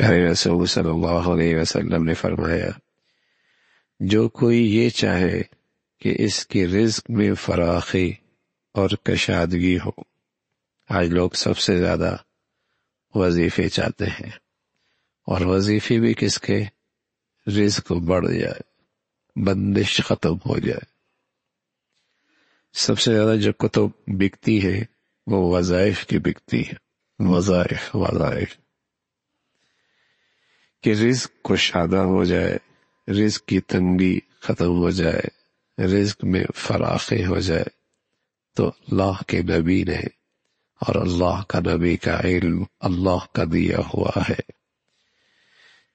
پیارے رسول صلی اللہ علیہ وسلم نے فرمایا، جو کوئی یہ چاہے کہ اس کی رزق میں فراخی اور کشادگی ہو. آج لوگ سب سے زیادہ وظیفے چاہتے ہیں، اور وظیفے بھی کس کے؟ رزق بڑھ جائے، بندش ختم ہو جائے. سب سے زیادہ جو کتب بکتی ہے وہ وظائف کی بکتی ہے. وظائف کہ رزق کشادہ ہو جائے، رزق کی تنگی ختم ہو جائے، رزق میں فراخی ہو جائے. تو اللہ کے نبی نے اور اللہ کا نبی کا علم اللہ کا دیا ہوا ہے،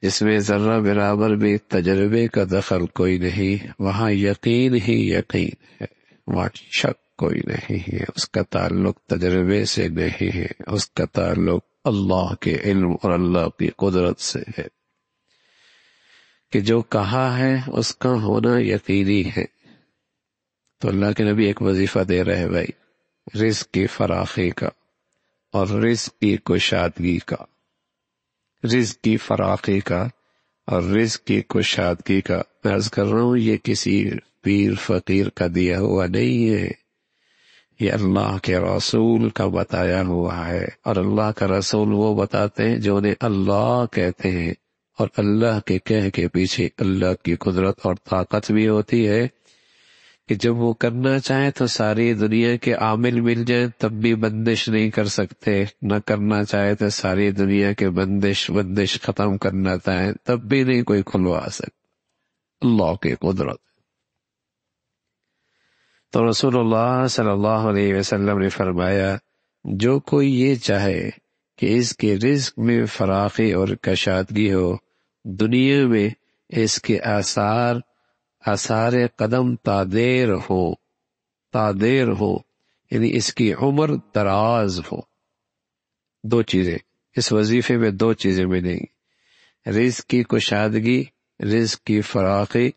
جس میں ذرہ برابر بھی تجربے کا دخل کوئی نہیں. وہاں یقین ہی یقین ہے، وہاں شک کوئی نہیں ہے. اس کا تعلق تجربے سے نہیں ہے، اس کا تعلق اللہ کے علم اور اللہ کی قدرت سے ہے، کہ جو کہا ہے اس کا ہونا یقینی ہے. تو اللہ کے نبی ایک وظیفہ دے رہے ہیں بھائی، رزق کی فراخی کا اور رزق کی کشادگی کا. رزق کی فراخی کا اور رزق کی کشادگی کا. میں عرض کر رہا ہوں یہ کسی پیر فقیر کا دیا ہوا نہیں ہے، یہ اللہ کے رسول کا بتایا ہوا ہے. اور اللہ کا رسول وہ بتاتے ہیں جو انہیں اللہ کہتے ہیں، اور اللہ کے کہہ کے پیچھے اللہ کی قدرت اور طاقت بھی ہوتی ہے کہ جب وہ کرنا چاہیں تو ساری دنیا کے عامل مل جائیں تب بھی بندش نہیں کر سکتے، نہ کرنا چاہے تو ساری دنیا کے بندش ختم کرنا چاہیں تب بھی نہیں کوئی کھلوا سکتا. اللہ کی قدرت. تو رسول اللہ صلی اللہ علیہ وسلم نے فرمایا، جو کوئی یہ چاہے کہ اس کے رزق میں فراخی اور کشادگی ہو، دنیا میں اس کے آثار قدم تادیر ہو، یعنی اس کی عمر دراز ہو. دو چیزیں اس وظیفے میں، دو چیزیں ملیں گی، رزق کی کشادگی، رزق کی فراخی،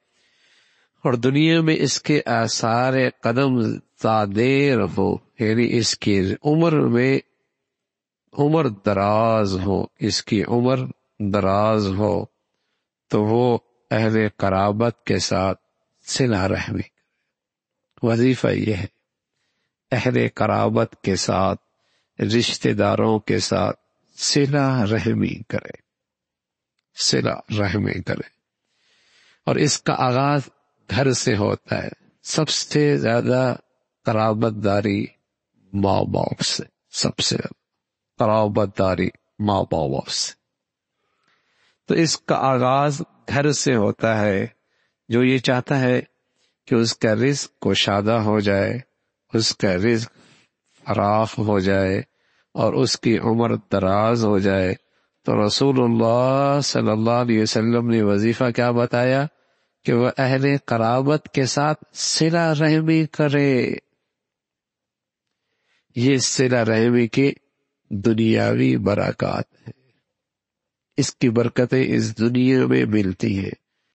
اور دنیا میں اس کے آثار قدم تادیر ہو، یعنی اس کی عمر دراز ہو، اس کی عمر دراز ہو. تو وہ اہل قرابت کے ساتھ صلہ رحمی. وظیفہ یہ ہے، اہل قرابت کے ساتھ، رشتہ داروں کے ساتھ صلہ رحمی کرے، صلہ رحمی کرے. اور اس کا آغاز گھر سے ہوتا ہے. سب سے زیادہ قرابت داری ماں باپ سے، سب سے زیادہ قرابت داری ماں باپ سے. تو اس کا آغاز گھر سے ہوتا ہے. جو یہ چاہتا ہے کہ اس کا رزق کشادہ ہو جائے، اس کا رزق فراخ ہو جائے اور اس کی عمر دراز ہو جائے، تو رسول اللہ صلی اللہ علیہ وسلم نے وظیفہ کیا بتایا؟ کہ وہ اہل قرابت کے ساتھ صلہ رحمی کرے. یہ صلہ رحمی کی دنیاوی برکات ہیں، اس کی برکتیں اس دنیا میں ملتی ہیں.